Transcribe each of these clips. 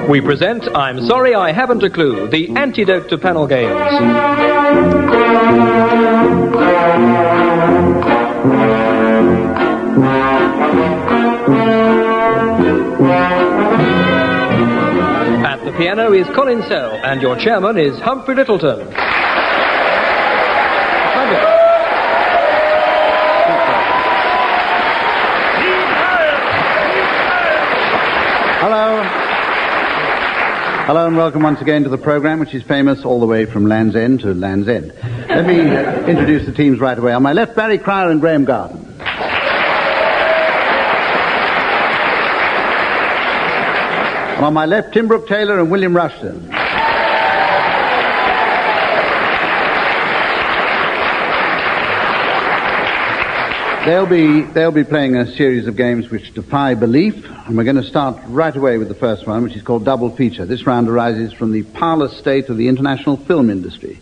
We present I'm Sorry I Haven't a Clue, the antidote to panel games. At the piano is Colin and your chairman is Humphrey Lyttelton. Hello and welcome once again to the programme, which is famous all the way from Land's End to Land's End. Let me introduce the teams right away. On my left, Barry Cryer and Graeme Garden. And on my left, Tim Brooke-Taylor and William Rushton. They'll be playing a series of games which defy belief, and we're going to start right away with the first one, which is called Double Feature. This round arises from the parlous state of the international film industry.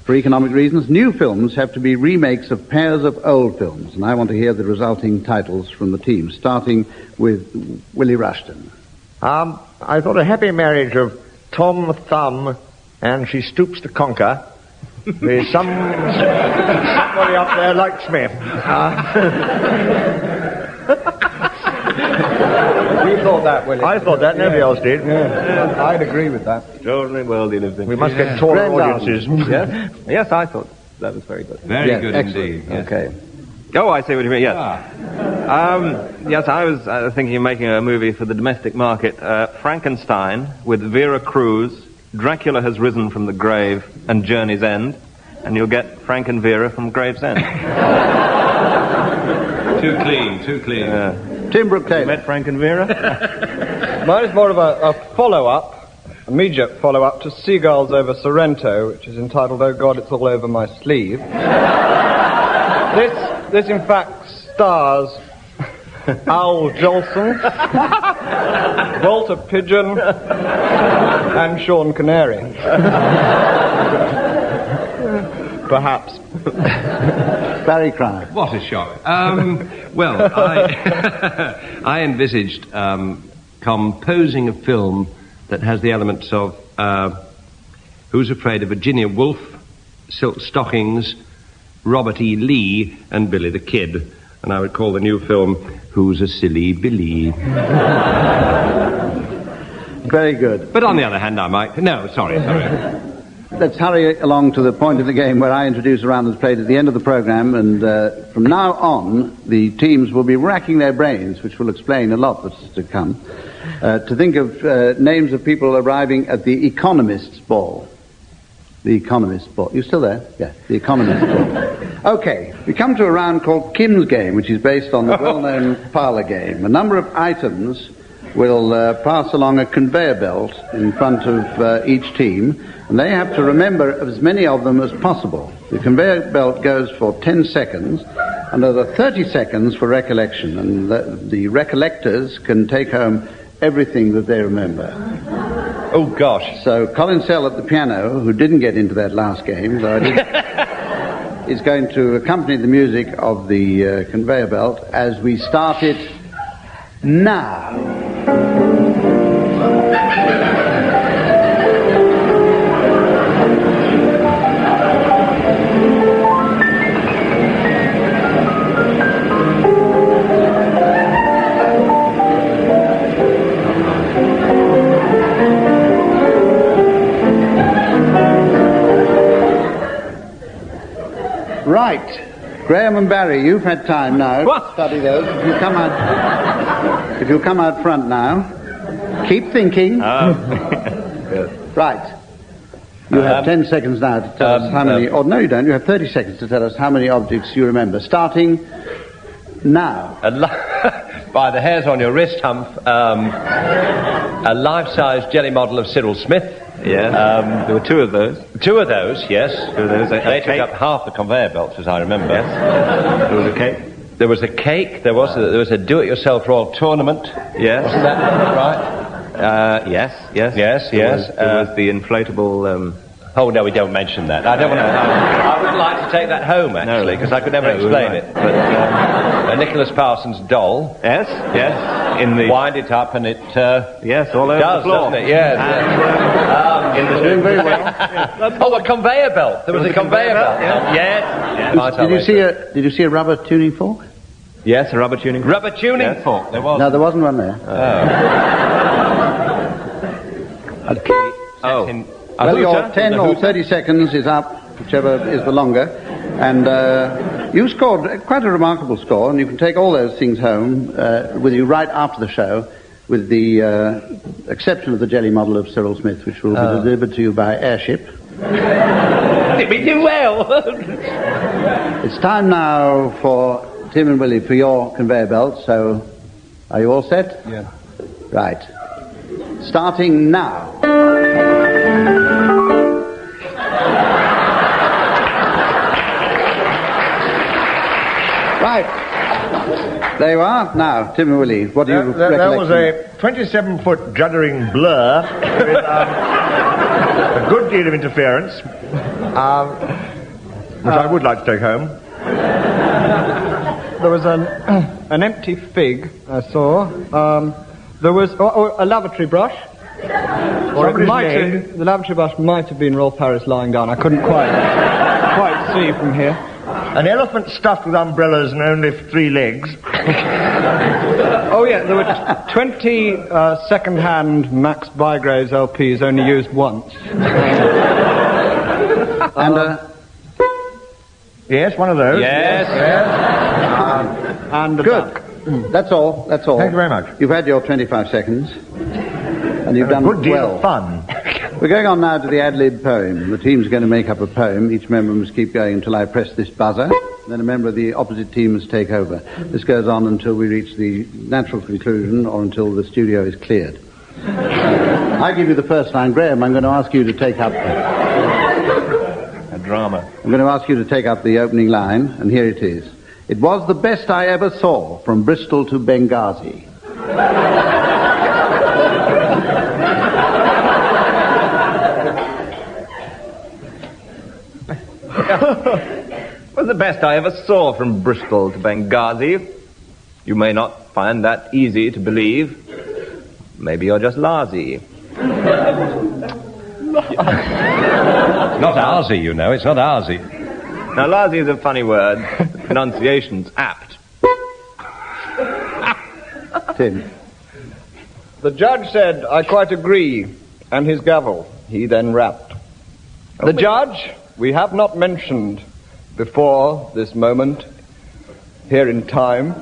For economic reasons, new films have to be remakes of pairs of old films, and I want to hear the resulting titles from the team, starting with Willie Rushton. I thought a happy marriage of Tom Thumb and She Stoops to Conquer. There's somebody up there likes me. You thought that, Willie. I thought that, nobody else did. Yeah. I'd agree with that. Totally worldly living. We must get taller audiences. Yes? Yes, I thought that was very good. Very good indeed. Yes. Okay. Oh, I see what you mean, yes. Yes, I was thinking of making a movie for the domestic market, Frankenstein, with Vera Cruz, Dracula Has Risen from the Grave, and Journey's End, and you'll get Frank and Vera from Gravesend. Too clean. Tim Brooke-Taylor. You met Frank and Vera? Mine is more of a follow-up, immediate follow-up to Seagulls Over Sorrento, which is entitled Oh God, It's All Over My Sleeve. This in fact stars Al Jolson, Walter Pidgeon, and Sean Canary. Perhaps. Barry Cryer. What a shock. Well, I envisaged composing a film that has the elements of Who's Afraid of Virginia Woolf, Silk Stockings, Robert E. Lee, and Billy the Kid. And I would call the new film Who's a Silly Billy. Very good. But on the other hand, I might... No, sorry. Let's hurry along to the point of the game where I introduce a round that's played at the end of the programme, and from now on, the teams will be racking their brains, which will explain a lot that's to come, to think of names of people arriving at the Economist's ball. The Economist ball. You still there? Yeah, the Economist ball. Okay, we come to a round called Kim's Game, which is based on the well-known parlour game. A number of items will pass along a conveyor belt in front of each team, and they have to remember as many of them as possible. The conveyor belt goes for 10 seconds, and there are 30 seconds for recollection, and the recollectors can take home everything that they remember. Oh, gosh. So Colin at the piano, who didn't get into that last game, though I did, is going to accompany the music of the conveyor belt as we start it now. Right. Graeme and Barry, you've had time now to study those. If you'll come out front now. Keep thinking. Right. You have 10 seconds now to tell us how many... no, you don't. You have 30 seconds to tell us how many objects you remember. Starting now. By the hairs on your wrist, Humph, a life-size jelly model of Cyril Smith. Yes. There were two of those. Two of those, yes. They took up half the conveyor belts, as I remember. Yes. There was a cake. There was a cake. There was a do-it-yourself Royal Tournament. Yes. Wasn't that right? Yes. Yes. There was the inflatable Oh, no, we don't mention that. I don't want to... I would like to take that home, actually, because I could never explain it. But Nicholas Parsons' doll... Yes, yes. In the... Wind it up and it... yes, all over the floor. Doesn't it? Yes. Doing very well. Oh, a conveyor belt. There was a conveyor belt. Yes. Did you see a rubber tuning fork? Yes, a rubber tuning fork. Rubber tuning fork. There was. No, there wasn't one there. Well, your 10 or 30 seconds is up, whichever is the longer. And you scored quite a remarkable score, and you can take all those things home with you right after the show, with the exception of the jelly model of Cyril Smith, which will be delivered to you by airship. Did we do well? It's time now for Tim and Willie for your conveyor belt, so are you all set? Yeah. Right. Starting now. Right. There you are. Now, Tim and Willie, what do you recollect? That was a 27-foot juddering blur with a good deal of interference, which I would like to take home. There was an empty fig I saw. There was a lavatory brush. Or the lavatory brush might have been Rolf Harris lying down. I couldn't quite see from here. An elephant stuffed with umbrellas and only 3 legs. Oh yeah, there were 20 second-hand Max Bygraves LPs only used once. And yes, one of those. Yes. And a good. duck. That's all. Thank you very much. You've had your 25 seconds. And you've done a good deal well. of fun. We're going on now to the ad-lib poem. The team's going to make up a poem. Each member must keep going until I press this buzzer. Then a member of the opposite team must take over. This goes on until we reach the natural conclusion or until the studio is cleared. I give you the first line. Graeme, I'm going to ask you to take up... A drama. I'm going to ask you to take up the opening line, and here it is. It was the best I ever saw from Bristol to Benghazi. Was the best I ever saw from Bristol to Benghazi. You may not find that easy to believe. Maybe you're just lazy. Not arsey, you know. It's not arsey. Now, lazy is a funny word. Pronunciation's apt. Tim. The judge said, "I quite agree," and his gavel he then rapped. The judge we have not mentioned before this moment, here in time.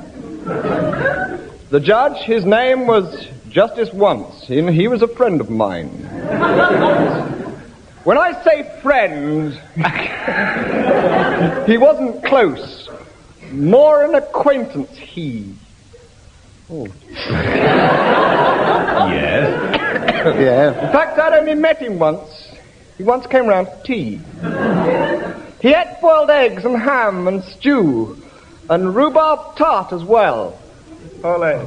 The judge, his name was Justice Once. He was a friend of mine. When I say friend, he wasn't close. More an acquaintance, he. Oh. Yes. Yeah. In fact, I'd only met him once. He once came round for tea. He ate boiled eggs and ham and stew, and rhubarb tart as well. Ole.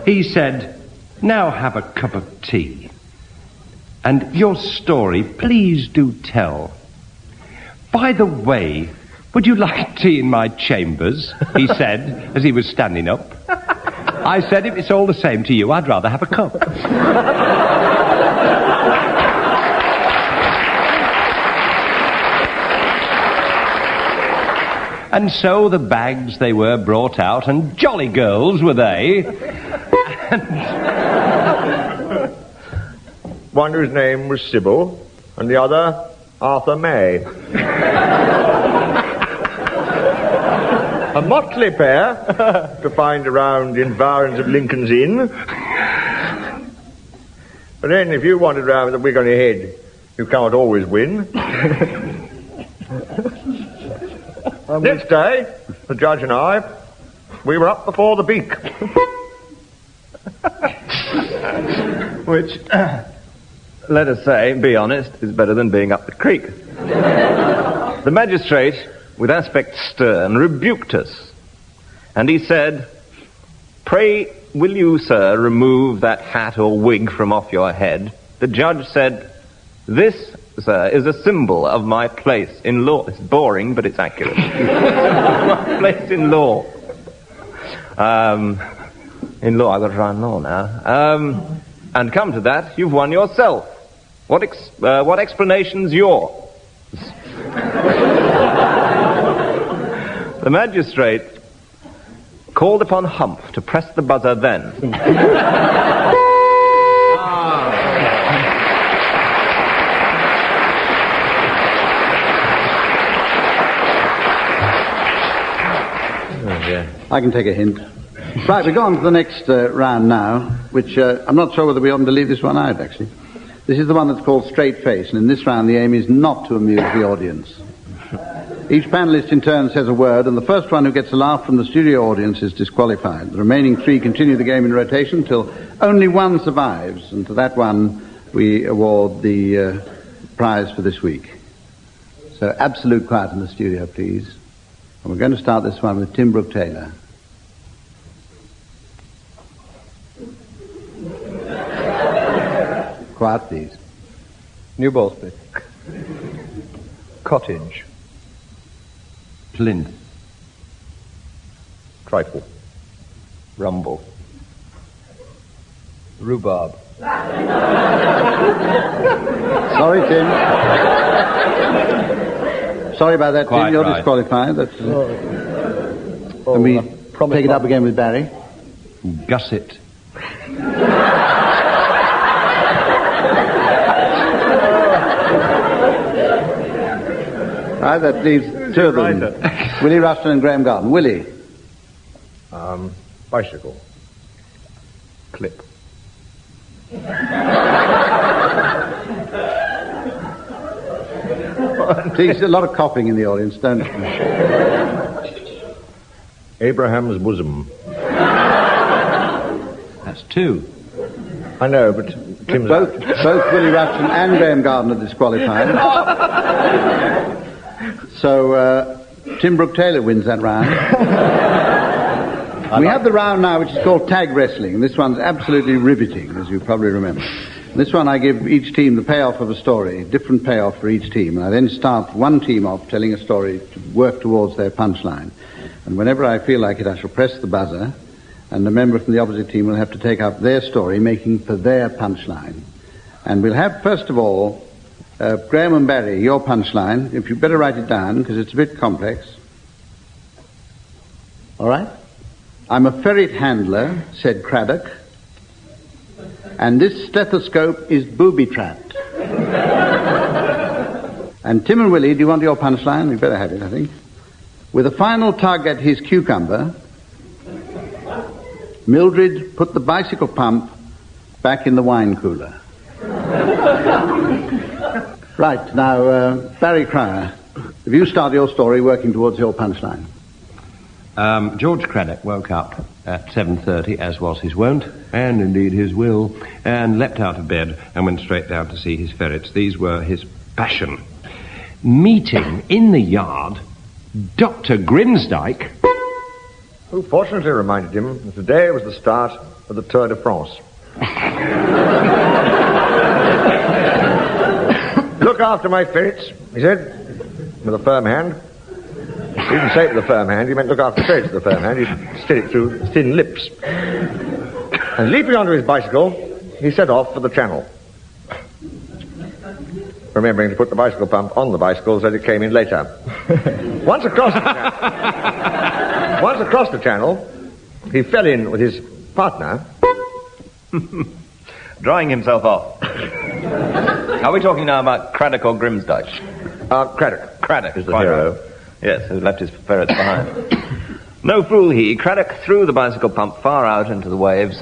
He said, "Now have a cup of tea. And your story, please do tell. By the way, would you like tea in my chambers?" he said, as he was standing up. I said, "If it's all the same to you, I'd rather have a cup." And so the bags, they were brought out, and jolly girls were they. One whose name was Sybil, and the other Arthur May. A motley pair to find around the environs of Lincoln's Inn. But then, if you wanted round with a wig on your head, you can't always win. Next day, the judge and I, we were up before the beak. Which, let us say, be honest, is better than being up the creek. The magistrate, with aspect stern, rebuked us. And he said, "Pray "Will you, sir, remove that hat or wig from off your head?" The judge said, "This, sir, is a symbol of my place in law." It's boring, but it's accurate. My place in law. In law, I've got to try and law now. And come to that, you've won yourself. What explanation's yours? The magistrate called upon Humph to press the buzzer then. I can take a hint. Right, we go on to the next round now, which I'm not sure whether we ought to leave this one out, actually. This is the one that's called Straight Face, and in this round the aim is not to amuse the audience. Each panellist in turn says a word, and the first one who gets a laugh from the studio audience is disqualified. The remaining three continue the game in rotation till only one survives, and to that one we award the prize for this week. So absolute quiet in the studio, please. And we're going to start this one with Tim Brooke-Taylor. Quiet, please. New Ballspit. Cottage. Plinth. Trifle. Rumble. Rhubarb. Sorry, Tim. Sorry about that, Quite Tim. You're right. disqualified. That's, Can we take it up again with Barry? Gusset. Right, that leaves two of them. Willie Rushton and Graeme Garden. Willie. Bicycle. Clip. There's a lot of coughing in the audience, don't you? Abraham's bosom. That's two. I know, but Tim's... Both Willie Rushton and Graeme Garden are disqualified. So, Tim Brooke-Taylor wins that round. We have the round now which is called tag wrestling. This one's absolutely riveting, as you probably remember. This one I give each team the payoff of a story, different payoff for each team, and I then start one team off telling a story to work towards their punchline. And whenever I feel like it, I shall press the buzzer, and a member from the opposite team will have to take up their story, making for their punchline. And we'll have, first of all, Graeme and Barry, your punchline, if you'd better write it down, because it's a bit complex. All right? "I'm a ferret handler," said Craddock, "and this stethoscope is booby-trapped." And Tim and Willie, do you want your punchline? We better have it, I think. "With a final tug at his cucumber, Mildred put the bicycle pump back in the wine cooler." Right, now, Barry Cryer, if you start your story working towards your punchline. George Craddock woke up at 7:30, as was his wont, and indeed his will, and leapt out of bed and went straight down to see his ferrets. These were his passion. Meeting in the yard Dr. Grimsdyke, Who fortunately reminded him that today was the start of the Tour de France. "Look after my ferrets," he said, with a firm hand. He didn't say it with a firm hand, he meant look after the ferrets with a firm hand. He steadied it through thin lips. And leaping onto his bicycle, he set off for the channel. Remembering to put the bicycle pump on the bicycle so that it came in later. Once across the channel, he fell in with his partner. Drying himself off. Are we talking now about Craddock or Grimsdyke? Craddock. Craddock is the quite hero. right. Yes, who left his ferrets behind. No fool he. Craddock threw the bicycle pump far out into the waves,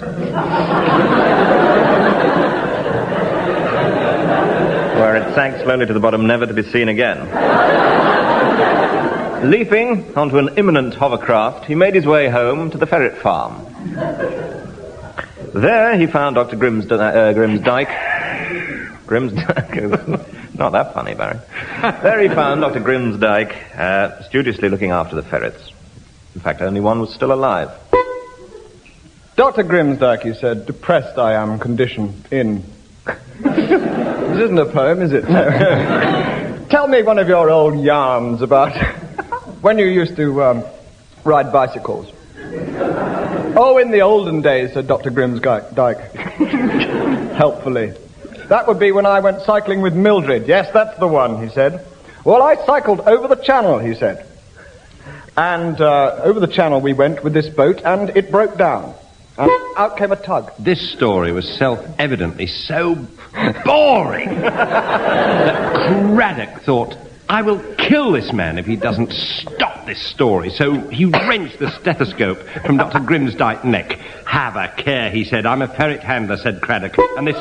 where it sank slowly to the bottom, never to be seen again. Leaping onto an imminent hovercraft, he made his way home to the ferret farm. There he found Dr. Grimsdyke. Not that funny, Barry. There he found Dr. Grimsdyke studiously looking after the ferrets. In fact, only one was still alive. Dr. Grimsdyke, he said, depressed I am, condition in. This isn't a poem, is it? No. Tell me one of your old yarns about when you used to ride bicycles. Oh, in the olden days, said Dr. Grimsdyke, helpfully. That would be when I went cycling with Mildred. Yes, that's the one, he said. Well, I cycled over the channel, he said. And over the channel we went with this boat, and it broke down. And out came a tug. This story was self-evidently so boring that Craddock thought, I will kill this man if he doesn't stop this story. So he wrenched the stethoscope from Dr. Grimsdyke's neck. Have a care, he said. I'm a ferret handler, said Craddock. And this...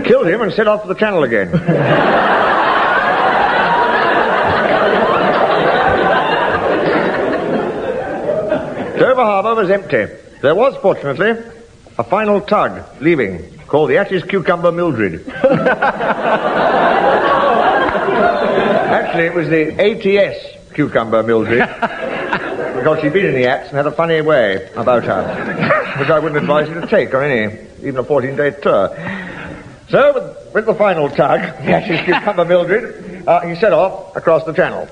Killed him and set off to the channel again. Dover Harbour was empty. There was, fortunately, a final tug leaving, called the Ashes Cucumber Mildred. Actually, it was the ATS Cucumber Mildred, because she'd been in the Ats and had a funny way about her, which I wouldn't advise you to take on even a 14-day tour. So, with the final tug, the Ashes Cucumber Mildred, he set off across the channel.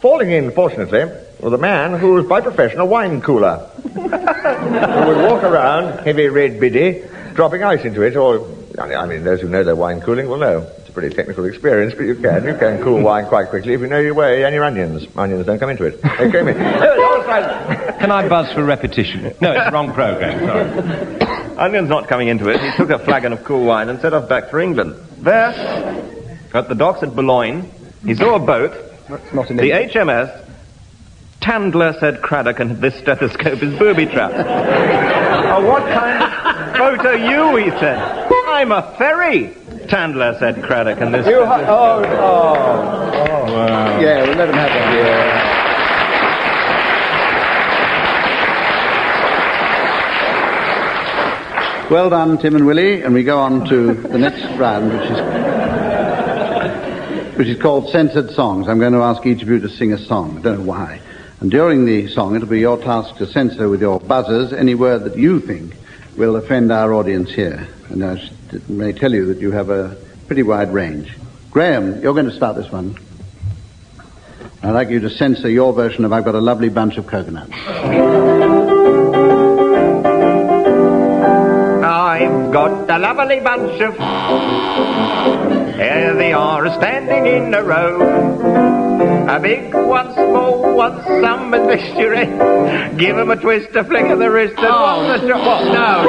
Falling in, fortunately, with a man who was by profession a wine cooler, who would walk around, heavy red biddy, dropping ice into it, or, I mean, those who know their wine cooling will know. It's a pretty technical experience, but you can cool wine quite quickly if you know your way and your onions. Onions don't come into it. They came in. Can I buzz for repetition? No, it's the wrong programme, sorry. Onion's not coming into it. He took a flagon of cool wine and set off back for England. There, at the docks at Boulogne, he saw a boat, That's not in the English. HMS Tandler, said Craddock, and this stethoscope is booby-trapped. Oh, what kind of boat are you, he said. I'm a ferry, Tandler, said Craddock, and this... Wow. Yeah, we'll let him have that. Yeah. Well done, Tim and Willie, and we go on to the next round, which is called Censored Songs. I'm going to ask each of you to sing a song. I don't know why. And during the song, it'll be your task to censor with your buzzers any word that you think will offend our audience here. And I may tell you that you have a pretty wide range. Graeme, you're going to start this one. I'd like you to censor your version of I've Got a Lovely Bunch of Coconuts. I've got a lovely bunch of... Here they are, standing in a row. A big one, small one, some and mystery. Give 'em a twist, a flick of the wrist, and one the shot. What? No.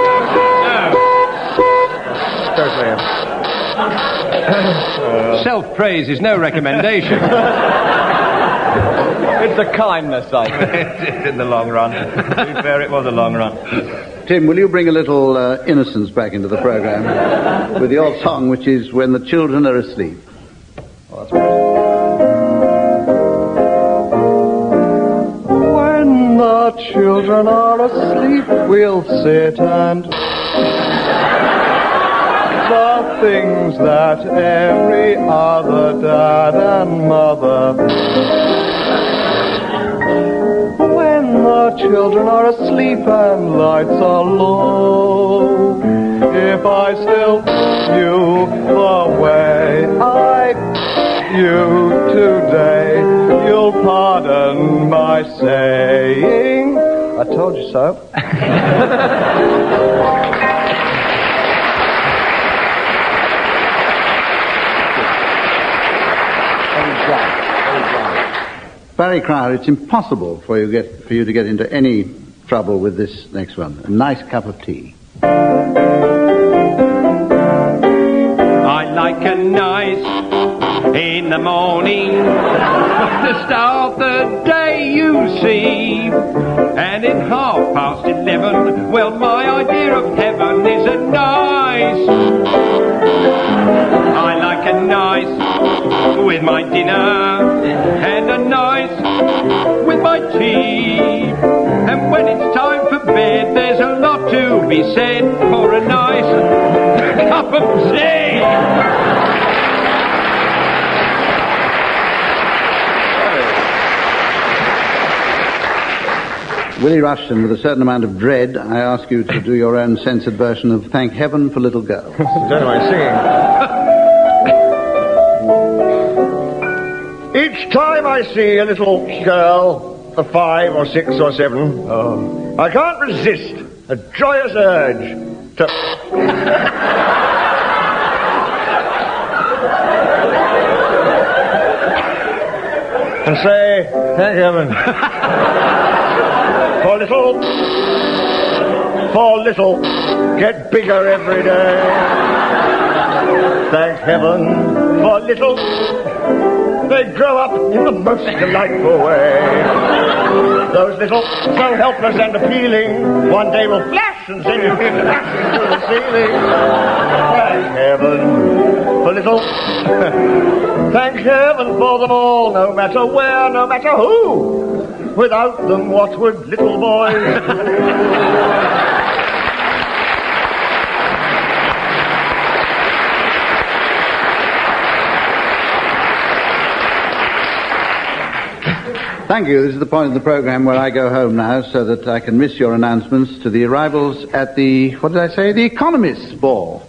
Self-praise is no recommendation. It's a kindness, I think. It's in the long run. To be fair, it was a long run. Tim, will you bring a little innocence back into the programme with your song, which is When the Children Are Asleep? Oh, that's great. When the children are asleep, we'll sit and the things that every other dad and mother. When the children are asleep and lights are low, if I still knew the way I you today, you'll pardon my saying, I told you so. Barry Crowder, it's impossible for you to get into any trouble with this next one. A nice cup of tea. I like a nice in the morning, the start the day you see, and in 11:30, well, my idea of heaven is a nice. I like a nice with my dinner, and a nice with my tea, and when it's time for bed, there's a lot to be said for a nice cup of tea. Willie Rushton, with a certain amount of dread, I ask you to do your own censored version of Thank Heaven for Little Girls. Don't know why I'm singing. Each time I see a little girl of 5 or 6 or 7, I can't resist a joyous urge to... and say, thank heaven. For little, get bigger every day. Thank heaven for little, they grow up in the most delightful way. Those little, so helpless and appealing, one day will flash and send you flashing through the ceiling. Thank heaven for little, thank heaven for them all, no matter where, no matter who. Without them, what would little boys do? Thank you. This is the point of the programme where I go home now so that I can miss your announcements to the arrivals at the, what did I say, the Economist ball.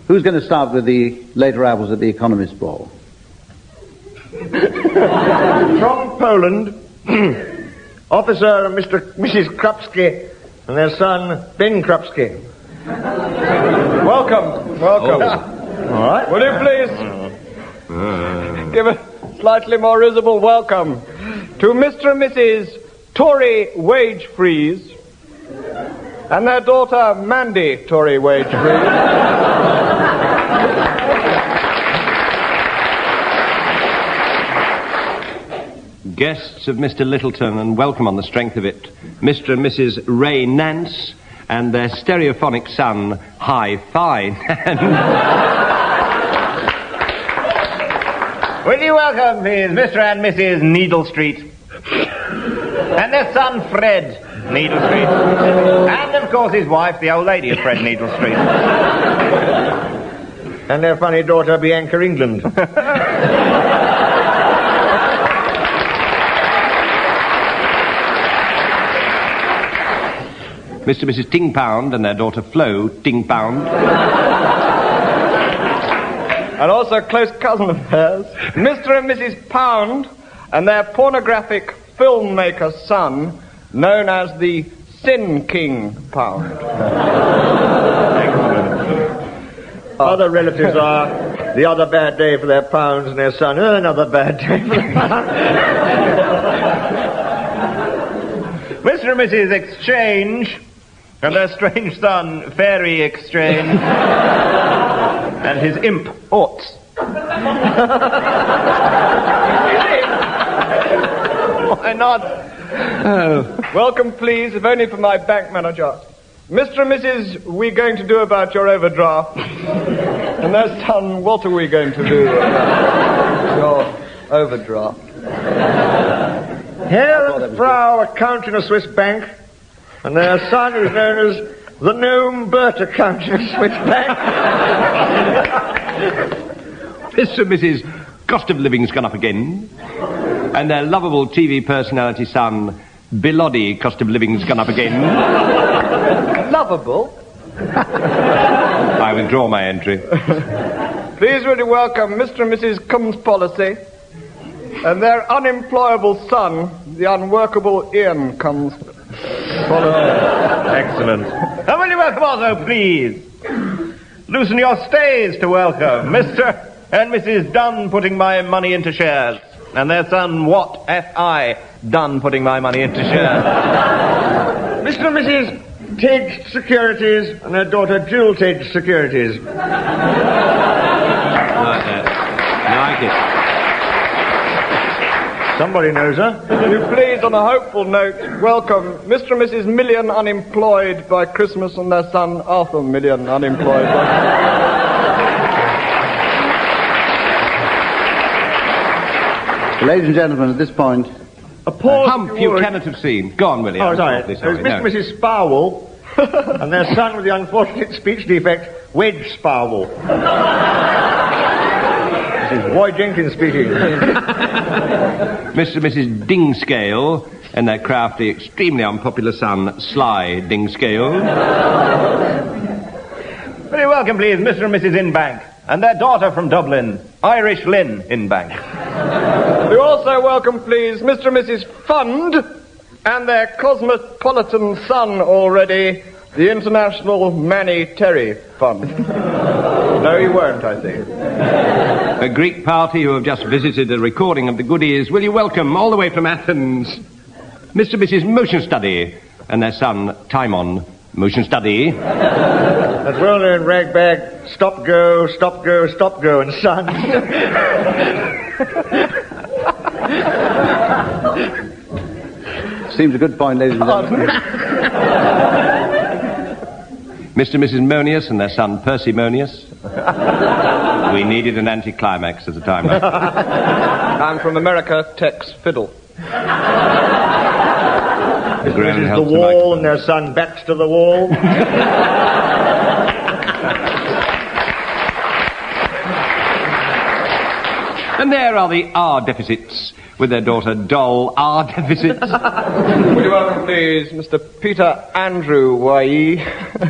Who's going to start with the late arrivals at the Economist ball? From Poland, Officer and Mrs. Krupski and their son, Ben Krupski. Welcome. All right. Will you please give a slightly more risible welcome to Mr. and Mrs. Tory Wage Freeze and their daughter, Mandy Tory Wage Freeze. Guests of Mr. Lyttelton, and welcome on the strength of it, Mr. and Mrs. Ray Nance and their stereophonic son, Hi Fine. Will you welcome, please, Mr. and Mrs. Needle Street and their son, Fred Needle Street, and, of course, his wife, the old lady of Fred Needle Street. And their funny daughter, Bianca England. Mr. and Mrs. Ting Pound and their daughter Flo Ting Pound. And also a close cousin of theirs, Mr. and Mrs. Pound and their pornographic filmmaker son, known as the Sin King Pound. Other relatives are the other bad day for their pounds and their son, another bad day for their pounds. Mr. and Mrs. Exchange and their strange son, Fairy Exchange, and his imp, Orts. Why not? Oh. Welcome, please, if only for my bank manager. Mr. and Mrs. We're going to do about your overdraft. And their son, what are we going to do about your overdraft? Herr and Frau account in a Swiss bank, and their son is known as the Gnome Bert account in a Swiss bank. Mr. and Mrs. Cost of living's gone up again. And their lovable TV personality son, Biloddy, cost of living's gone up again. Lovable? I withdraw my entry. Please really welcome Mr. and Mrs. Combs Policy and their unemployable son, the unworkable Ian Combs Policy. Excellent. And will you welcome also, please, loosen your stays to welcome Mr. and Mrs. Dunn putting my money into shares, and their son, Watt, F.I., Dunn putting my money into shares. Mr. and Mrs. Tedge Securities and their daughter, Jewel Tedge Securities. Like that. Like it. Somebody knows her. Will you please, on a hopeful note, welcome Mr. and Mrs. Million unemployed by Christmas and their son, Arthur Million unemployed by Ladies and gentlemen, at this point... A pause. Hump you cannot have seen. Go on, Willie. Oh, I'm sorry. awfully There's Mr. and Mrs. Sparwell and their son with the unfortunate speech defect, Wedge Sparwell. This is Roy Jenkins speaking. Mr. and Mrs. Dingscale and their crafty, extremely unpopular son, Sly Dingscale. Very welcome, please, Mr. and Mrs. Inbank, and their daughter from Dublin, Irish Lynn Inbank. We also welcome, please, Mr. and Mrs. Fund and their cosmopolitan son already, the International Manny Terry Fund. No, you won't, I think. A Greek party who have just visited a recording of the goodies. Will you welcome, all the way from Athens, Mr. and Mrs. Motion Study and their son, Timon Motion Study. That's well-known ragbag, stop, go, and son. Seems a good point, ladies and gentlemen. Mr. and Mrs. Monius and their son, Percy Monius. We needed an anticlimax at the time. And from America, Tex Fiddle. This is the wall and their son backs to the wall. And there are the R deficits with their daughter Doll R deficits. Would you welcome, please, Mr. Peter Andrew Y.E.,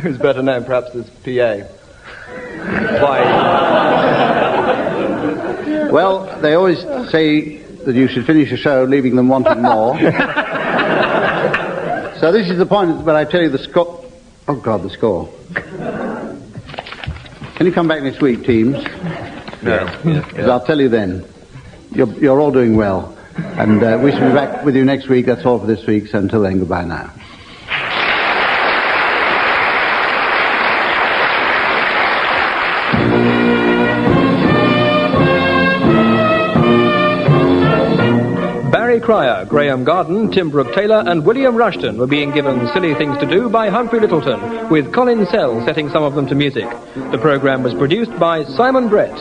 who's better known perhaps as P.A. Y.E. Well, they always say that you should finish a show leaving them wanting more. So this is the point where I tell you the score. Oh, God, the score. Can you come back next week, teams? No. Because I'll tell you then. You're all doing well. And we shall be back with you next week. That's all for this week. So until then, goodbye now. Barry Cryer, Graham Garden, Tim Brooke-Taylor and William Rushton were being given silly things to do by Humphrey Lyttelton, with Colin Sell setting some of them to music. The programme was produced by Simon Brett.